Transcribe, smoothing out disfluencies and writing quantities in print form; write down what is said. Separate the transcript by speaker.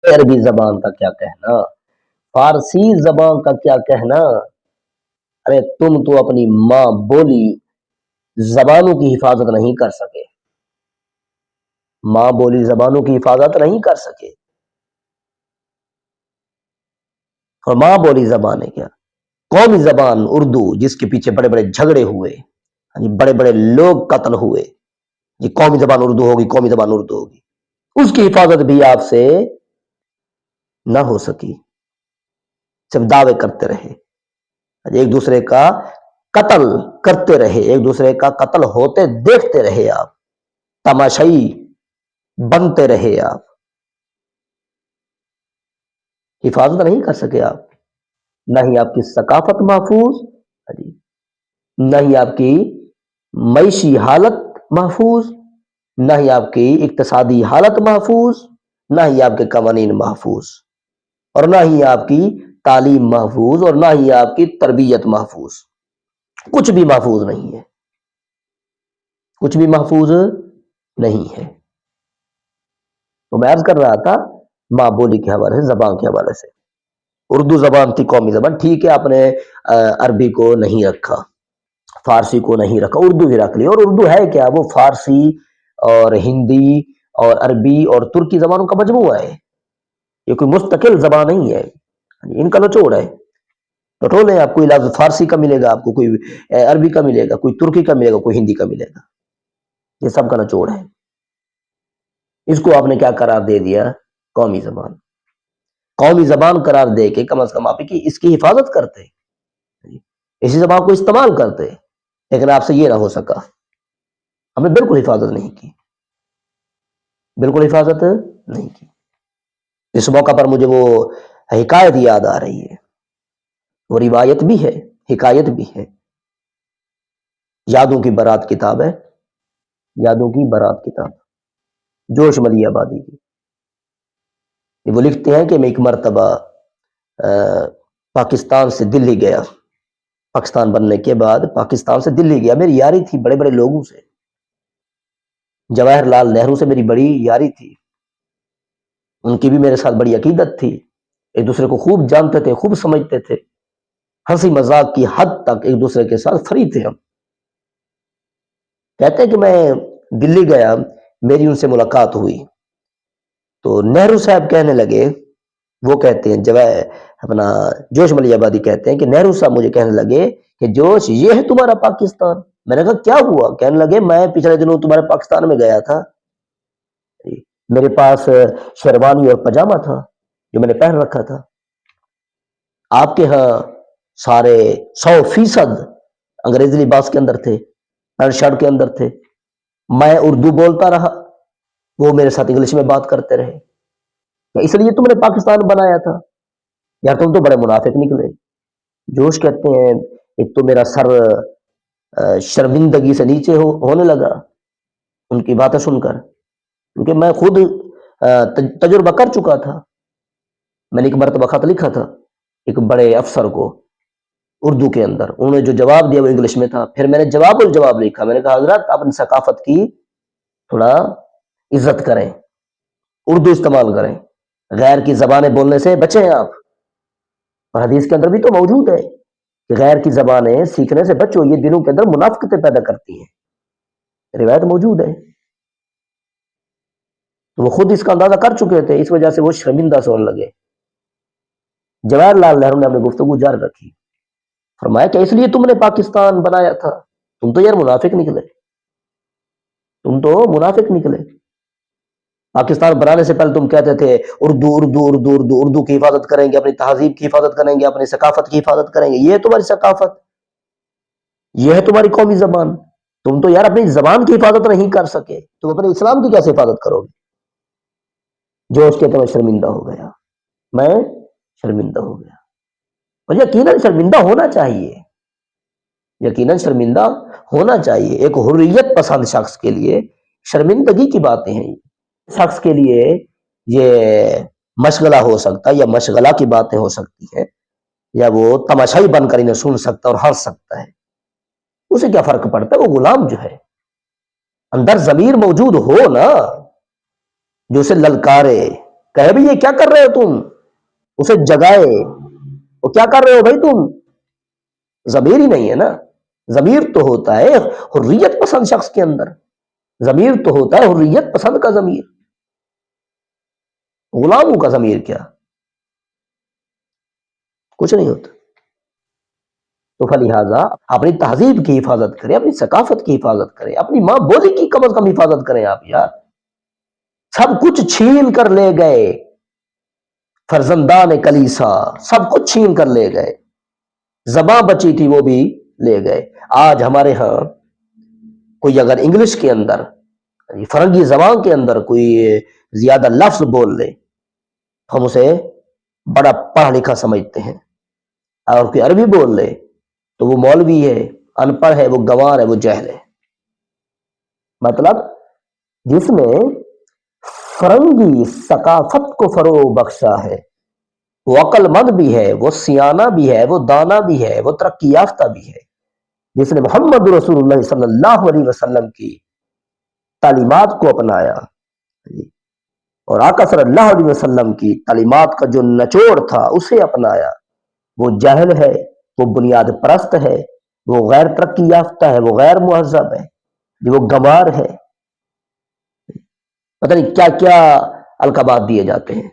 Speaker 1: عربی زبان کا کیا کہنا، فارسی زبان کا کیا کہنا. ارے تم تو اپنی ماں بولی زبانوں کی حفاظت نہیں کر سکے، ماں بولی زبانوں کی حفاظت نہیں کر سکے. اور ماں بولی زبان ہے کیا، قومی زبان اردو جس کے پیچھے بڑے بڑے جھگڑے ہوئے، بڑے بڑے لوگ قتل ہوئے، یہ قومی زبان اردو ہوگی، قومی زبان اردو ہوگی، اس کی حفاظت بھی آپ سے نہ ہو سکی. صرف دعوے کرتے رہے، ایک دوسرے کا قتل کرتے رہے، ایک دوسرے کا قتل ہوتے دیکھتے رہے، آپ تماشائی بنتے رہے، آپ حفاظت نہیں کر سکے. آپ نہ ہی آپ کی ثقافت محفوظ، نہ ہی آپ کی معیشی حالت محفوظ، نہ ہی آپ کی اقتصادی حالت محفوظ، نہ ہی آپ کے قوانین محفوظ، اور نہ ہی آپ کی تعلیم محفوظ، اور نہ ہی آپ کی تربیت محفوظ. کچھ بھی محفوظ نہیں ہے، کچھ بھی محفوظ نہیں ہے. تو میں عرض کر رہا تھا ماں بولی کے حوالے سے، زبان کے حوالے سے، اردو زبان تھی قومی زبان، ٹھیک ہے آپ نے عربی کو نہیں رکھا، فارسی کو نہیں رکھا، اردو بھی رکھ لی. اور اردو ہے کیا، وہ فارسی اور ہندی اور عربی اور ترکی زبانوں کا مجموعہ ہے، یہ کوئی مستقل زبان نہیں ہے، ان کا نچوڑ ہے. ٹولے آپ کوئی لفظ فارسی کا ملے گا، آپ کو کوئی عربی کا ملے گا، کوئی ترکی کا ملے گا، کوئی ہندی کا ملے گا، یہ سب کا نچوڑ ہے. اس کو آپ نے کیا قرار دے دیا، قومی زبان. قومی زبان قرار دے کے کم از کم آپ کی اس کی حفاظت کرتے، اسی زبان کو استعمال کرتے، لیکن آپ سے یہ نہ ہو سکا. ہم نے بالکل حفاظت نہیں کی، بالکل حفاظت نہیں کی. اس موقع پر مجھے وہ حکایت یاد آ رہی ہے، وہ روایت بھی ہے، حکایت بھی ہے. یادوں کی برات کتاب ہے، یادوں کی برات کتاب، جوش ملی آبادی کی. وہ لکھتے ہیں کہ میں ایک مرتبہ پاکستان سے دلی گیا، پاکستان بننے کے بعد پاکستان سے دلی گیا. میری یاری تھی بڑے بڑے لوگوں سے، جواہر لال نہرو سے میری بڑی یاری تھی، ان کی بھی میرے ساتھ بڑی عقیدت تھی، ایک دوسرے کو خوب جانتے تھے، خوب سمجھتے تھے، ہنسی مذاق کی حد تک ایک دوسرے کے ساتھ فری تھے ہم. کہتے ہیں کہ میں دلی گیا، میری ان سے ملاقات ہوئی تو نہرو صاحب کہنے لگے، وہ کہتے ہیں اپنا جوش ملی آبادی کہتے ہیں کہ نہرو صاحب مجھے کہنے لگے کہ جوش یہ ہے تمہارا پاکستان. میں نے کہا کیا ہوا؟ کہنے لگے میں پچھلے دنوں تمہارے پاکستان میں گیا تھا، میرے پاس شیروانی اور پاجامہ تھا جو میں نے پہن رکھا تھا، آپ کے ہاں سارے 100% انگریزی لباس کے اندر تھے، پینٹ شرٹ کے اندر تھے. میں اردو بولتا رہا، وہ میرے ساتھ انگلش میں بات کرتے رہے، اس لیے تم نے پاکستان بنایا تھا. یار تم تو بڑے منافق نکلے. جوش کہتے ہیں ایک تو میرا سر شرمندگی سے نیچے ہونے لگا ان کی باتیں سن کر، کیونکہ میں خود تجربہ کر چکا تھا. میں نے ایک مرتبہ خط لکھا تھا ایک بڑے افسر کو اردو کے اندر، انہوں نے جو جواب دیا وہ انگلش میں تھا. پھر میں نے جواب الجواب لکھا، میں نے کہا حضرت اپنی ثقافت کی تھوڑا عزت کریں، اردو استعمال کریں، غیر کی زبانیں بولنے سے بچیں آپ. اور حدیث کے اندر بھی تو موجود ہے کہ غیر کی زبانیں سیکھنے سے بچو، یہ دلوں کے اندر منافقتیں پیدا کرتی ہیں، روایت موجود ہے. وہ خود اس کا اندازہ کر چکے تھے، اس وجہ سے وہ شرمندہ سے ہونے لگے. جواہر لال نہرو نے اپنی گفتگو جاری رکھی، فرمایا کہ اس لیے تم نے پاکستان بنایا تھا؟ تم تو یار منافق نکلے، تم تو منافق نکلے. پاکستان بنانے سے پہلے تم کہتے تھے اردو اردو اردو اردو اردو کی حفاظت کریں گے، اپنی تہذیب کی حفاظت کریں گے، اپنی ثقافت کی حفاظت کریں گے. یہ ہے تمہاری ثقافت، یہ ہے تمہاری قومی زبان. تم تو یار اپنی زبان کی حفاظت نہیں کر سکے، تم اپنے اسلام کی کیسے حفاظت کرو گے؟ جو اس کے میں شرمندہ ہو گیا، میں شرمندہ ہو گیا. اور یقیناً شرمندہ ہونا چاہیے، یقیناً شرمندہ ہونا چاہیے. ایک حریت پسند شخص کے لیے شرمندگی کی باتیں ہیں، شخص کے لیے یہ مشغلہ ہو سکتا ہے یا مشغلہ کی باتیں ہو سکتی ہیں، یا وہ تماشائی بن کر انہیں سن سکتا ہے اور ہنس سکتا ہے. اسے کیا فرق پڑتا ہے؟ وہ غلام جو ہے، اندر ضمیر موجود ہو نا جو اسے للکارے، کہے بھی یہ کیا کر رہے ہو تم، اسے جگائے، وہ کیا کر رہے ہو بھائی تم؟ ضمیر ہی نہیں ہے نا. ضمیر تو ہوتا ہے حریت پسند شخص کے اندر، ضمیر تو ہوتا ہے حریت پسند کا ضمیر. غلاموں کا ضمیر کیا، کچھ نہیں ہوتا. تو فلہذا اپنی تہذیب کی حفاظت کریں، اپنی ثقافت کی حفاظت کریں، اپنی ماں بولی کی کم از کم حفاظت کریں آپ یار. سب کچھ چھین کر لے گئے فرزندان کلیسا، سب کچھ چھین کر لے گئے. زباں بچی تھی وہ بھی لے گئے. آج ہمارے ہاں کوئی اگر انگلش کے اندر، فرنگی زبان کے اندر کوئی زیادہ لفظ بول لے، ہم اسے بڑا پڑھا لکھا سمجھتے ہیں. اور کوئی عربی بول لے تو وہ مولوی ہے، ان پڑھ ہے، وہ گنوار ہے، وہ جاہل ہے. مطلب جس نے فرنگی ثقافت کو فروغ بخشا ہے، وہ عقل مند بھی ہے، وہ سیانہ بھی ہے، وہ دانا بھی ہے، وہ ترقی یافتہ بھی ہے. جس نے محمد رسول اللہ صلی اللہ علیہ وسلم کی تعلیمات کو اپنایا اور آقا صلی اللہ علیہ وسلم کی تعلیمات کا جو نچوڑ تھا اسے اپنایا، وہ جاہل ہے، وہ بنیاد پرست ہے، وہ غیر ترقی یافتہ ہے، وہ غیر مہذب ہے، وہ گنوار ہے. پتہ نہیں کیا کیا القابات دیے جاتے ہیں.